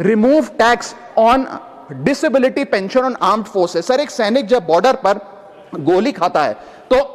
Remove tax on disability pension on armed forces. Sir, एक सैनिक जब बॉर्डर पर गोली खाता है तो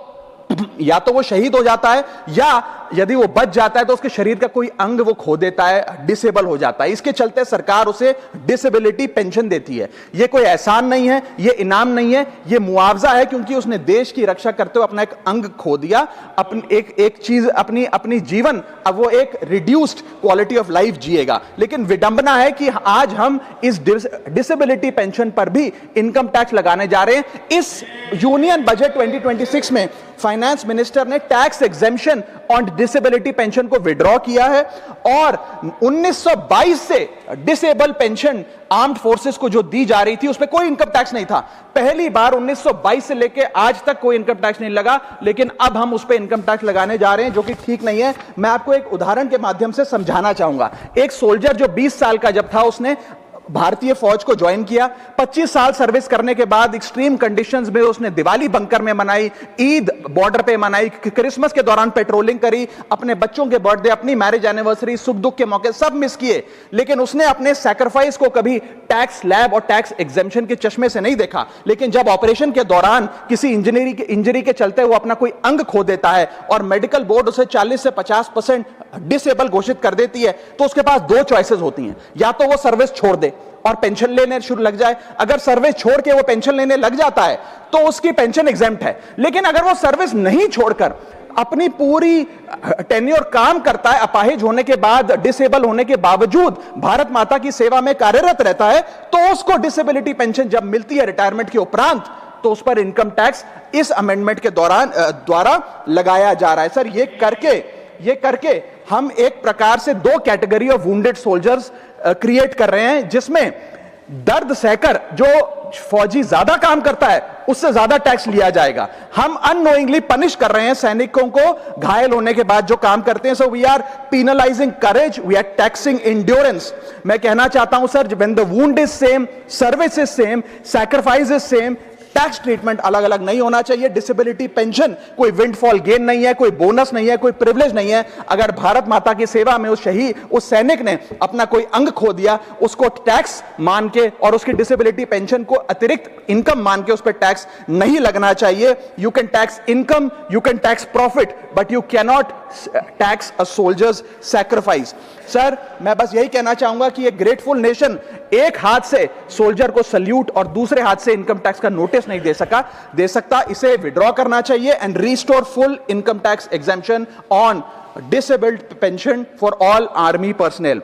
या तो वो शहीद हो जाता है, या यदि वो बच जाता है तो उसके शरीर का कोई अंग वो खो देता है, डिसेबल हो जाता है। इसके चलते सरकार उसे डिसेबिलिटी पेंशन देती है। ये कोई एहसान नहीं है, ये इनाम नहीं है, ये मुआवजा है, क्योंकि उसने देश की रक्षा करते हुए अपना एक अंग खो दिया, अपनी एक चीज, अपनी जीवन, अब वो एक रिड्यूस्ड क्वालिटी ऑफ लाइफ जिएगा। लेकिन विडंबना है कि आज हम इस डिसेबिलिटी पेंशन पर भी इनकम टैक्स लगाने जा रहे हैं। इस यूनियन बजट 2026 में फाइनेंस मिनिस्टर ने tax exemption on disability pension को विड्रॉ किया है, और 1922 से डिसेबल पेंशन आर्म्ड फोर्सेस को जो दी जा रही थी उस पर कोई इनकम टैक्स नहीं था। पहली बार 1922 से लेकर आज तक कोई इनकम टैक्स नहीं लगा, लेकिन अब हम उस पर इनकम टैक्स लगाने जा रहे हैं, जो कि ठीक नहीं है। मैं आपको एक उदाहरण के माध्यम से समझाना चाहूंगा। एक सोल्जर जो 20 साल का जब था, उसने भारतीय फौज को ज्वाइन किया। 25 साल सर्विस करने के बाद एक्सट्रीम कंडीशंस में उसने दिवाली बंकर में मनाई, ईद बॉर्डर पे मनाई, क्रिसमस के दौरान पेट्रोलिंग करी, अपने बच्चों के बर्थडे, अपनी मैरिज एनिवर्सरी, सुख दुख के मौके सब मिस किए। लेकिन उसने अपने सैक्रिफाइस को कभी टैक्स लैब और टैक्स एग्जेम्पशन के चश्मे से नहीं देखा। लेकिन जब ऑपरेशन के दौरान किसी इंजरी के चलते वो अपना कोई अंग खो देता है और मेडिकल बोर्ड उसे 40 से 50% डिसेबल घोषित कर देती है, तो उसके पास दो चॉइसेस होती हैं। या तो वो सर्विस छोड़ दे और पेंशन लेने शुरू लग जाए। अगर सर्विस छोड़ के वो पेंशन लेने लग जाता है तो उसकी पेंशन एग्जेम्प्ट है। लेकिन अगर वो सर्विस नहीं छोड़कर अपनी पूरी टेन्योर काम करता है, अपाहिज होने के बाद, डिसेबल होने के बावजूद भारत माता की सेवा में कार्यरत रहता है, तो उसको डिसेबिलिटी पेंशन जब मिलती है रिटायरमेंट के उपरांत, तो उस पर इनकम टैक्स इस अमेंडमेंट के द्वारा लगाया जा रहा है। सर, ये करके हम एक प्रकार से दो category of wounded soldiers create कर रहे हैं, जिसमें दर्द सहकर जो फौजी ज्यादा काम करता है उससे ज्यादा टैक्स लिया जाएगा। हम अननोइंगली पनिश कर रहे हैं सैनिकों को घायल होने के बाद जो काम करते हैं। So we are penalizing courage, we are taxing endurance. मैं कहना चाहता हूं sir, when the wound is same, service is same, sacrifice is same, tax treatment अलग अलग नहीं होना चाहिए। डिसेबिलिटी पेंशन कोई विंडफॉल गेन नहीं है, कोई बोनस नहीं है, कोई प्रिविलेज नहीं है। अगर भारत माता की सेवा में उस सैनिक ने अपना कोई अंग खो दिया, उसको टैक्स मान के और उसकी डिसेबिलिटी पेंशन को अतिरिक्त इनकम मान के उस पर टैक्स नहीं लगना चाहिए। You can tax income, you can tax profit, but you cannot tax a soldiers sacrifice. Sir, मैं बस यही कहना चाहूंगा कि एक ग्रेटफुल नेशन एक हाथ से सोल्जर को सल्यूट और दूसरे हाथ से इनकम टैक्स का नोटिस नहीं दे सकता। इसे विड्रॉ करना चाहिए and restore full income tax exemption on disabled pension for all army personnel.